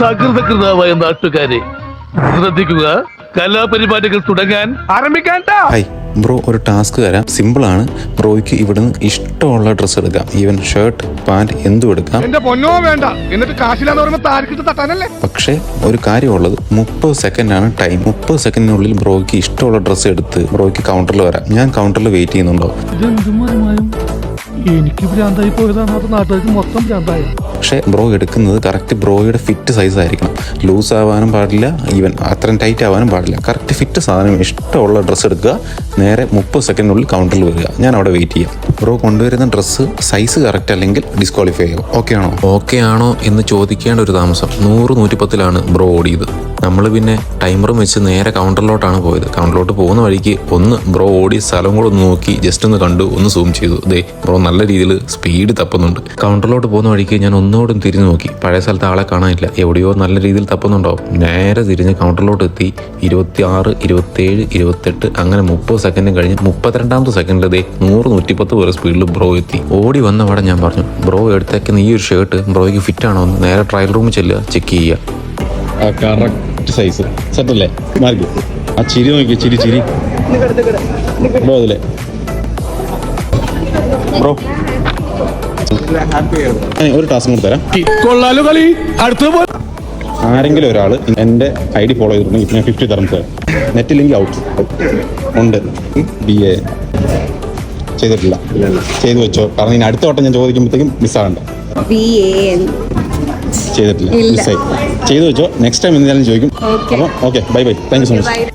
സകൃതകൃതാവായ നാട്ടുകാരെ ശ്രദ്ധിക്കുക, കലാപരിപാടികൾ തുടങ്ങാൻ ആരംഭിക്കാൻ. ഹായ് ബ്രോ, ഒരു ടാസ്ക് തരാം. സിമ്പിൾ ആണ്. ബ്രോയ്ക്ക് ഇവിടുന്ന് ഇഷ്ടമുള്ള ഡ്രസ്സ് എടുക്കാം. ഈവൻ ഷർട്ട്, പാന്റ് എന്തും എടുക്കാം. എന്റെ പൊന്നോ വേണ്ട, എന്നിട്ട് കാശിലാന്ന് പറയുമ്പോ താരിക്കിട്ട് തട്ടാനല്ലേ. പക്ഷേ ഒരു കാര്യമുള്ളത്, 30 സെക്കൻഡാണ് ടൈം. 30 സെക്കൻഡിനുള്ളിൽ ബ്രോയ്ക്ക് ഇഷ്ടമുള്ള ഡ്രസ്സ് എടുത്ത് ബ്രോയ്ക്ക് കൗണ്ടറിൽ വരാം. ഞാൻ കൗണ്ടറിൽ വെയിറ്റ് ചെയ്യുന്നുണ്ടോ? എനിക്ക് ഭ്രാന്തായി പോയതാണ്, അത് നാട്ടുകാർക്ക് മൊത്തം ഭ്രാന്തായ. പക്ഷേ ബ്രോ എടുക്കുന്നത് കറക്റ്റ് ബ്രോയുടെ ഫിറ്റ് സൈസ് ആയിരിക്കണം. ലൂസ് ആവാനും പാടില്ല, ഈവൻ അത്രയും ടൈറ്റ് ആവാനും പാടില്ല. കറക്റ്റ് ഫിറ്റ് സാധനം, ഇഷ്ടമുള്ള ഡ്രസ്സ് എടുക്കുക. നേരെ 30 സെക്കൻഡിനുള്ളിൽ കൗണ്ടറിൽ വരിക. ഞാൻ അവിടെ വെയിറ്റ് ചെയ്യാം. ബ്രോ കൊണ്ടുവരുന്ന ഡ്രസ്സ് സൈസ് കറക്റ്റ് അല്ലെങ്കിൽ ഡിസ്ക്വാളിഫൈ ആവും. ഓക്കെ ആണോ എന്ന് ചോദിക്കേണ്ട ഒരു താമസം. 100-110 ബ്രോ ഓടിയത്. നമ്മൾ പിന്നെ ടൈമറും വെച്ച് നേരെ കൗണ്ടറിലോട്ടാണ് പോയത്. കൗണ്ടറിലോട്ട് പോകുന്ന വഴിക്ക് ഒന്ന് ബ്രോ ഓടിയ സ്ഥലം കൂടെ ഒന്ന് നോക്കി ജസ്റ്റ് ഒന്ന് കണ്ടു, ഒന്ന് സൂം ചെയ്തു. ബ്രോ നല്ല രീതിയിൽ സ്പീഡ് തപ്പുന്നുണ്ട്. കൗണ്ടറിലോട്ട് പോകുന്ന വഴിക്ക് ഞാൻ ഒന്നുകൂടെ തിരിഞ്ഞു നോക്കി. പഴയ സ്ഥലത്ത് ആളെ കാണാനില്ല. എവിടെയോ നല്ല രീതിയിൽ തപ്പുന്നുണ്ടാവും. നേരെ തിരിഞ്ഞ് കൗണ്ടറിലോട്ട് എത്തി. 26, 27, 28 അങ്ങനെ 30 സെക്കൻഡ് കഴിഞ്ഞ് 32ാമത്തെ സെക്കൻഡിൽ 100-110 വരെ സ്പീഡിൽ ബ്രോ എത്തി. ഓടി വന്ന അവിടെ ഞാൻ പറഞ്ഞു, ബ്രോ എടുത്തേക്കുന്ന ഈ ഒരു ഷർട്ട് ബ്രോയ്ക്ക് ഫിറ്റ് ആണോ എന്ന്. നേരെ ട്രയൽ റൂമിൽ ചെല്ലുക, ചെക്ക് ചെയ്യുക. കറക്റ്റ് സൈസ് സെറ്റല്ലേ? മാർക്ക് ആ ചിരി നോക്കി, ചിരി ബ്രോ അതിലെ ബ്രോ ഒരു ടാസ്ക് കൂടെ തരാം. കൊള്ളാലോ കളി. അടുത്ത ആരെങ്കിലും ഒരാൾ എൻ്റെ ID ഫോളോ ചെയ്തിട്ടുണ്ടെങ്കിൽ ഞാൻ 50 തരം തരാം. നെറ്റ് ലിങ്ക് ഔട്ട് ഉണ്ട്. BA ചെയ്തിട്ടില്ല, ചെയ്തു വെച്ചോ. കാരണം ഇനി അടുത്ത വട്ടം ഞാൻ ചോദിക്കുമ്പോഴത്തേക്കും മിസ്സാകണ്ട. ചെയ്തിട്ടില്ല, മിസ്സായി. ചെയ്തു വെച്ചോ. നെക്സ്റ്റ് ടൈം എന്തായാലും ചോദിക്കും. അപ്പോൾ okay, bye. Thank you so much.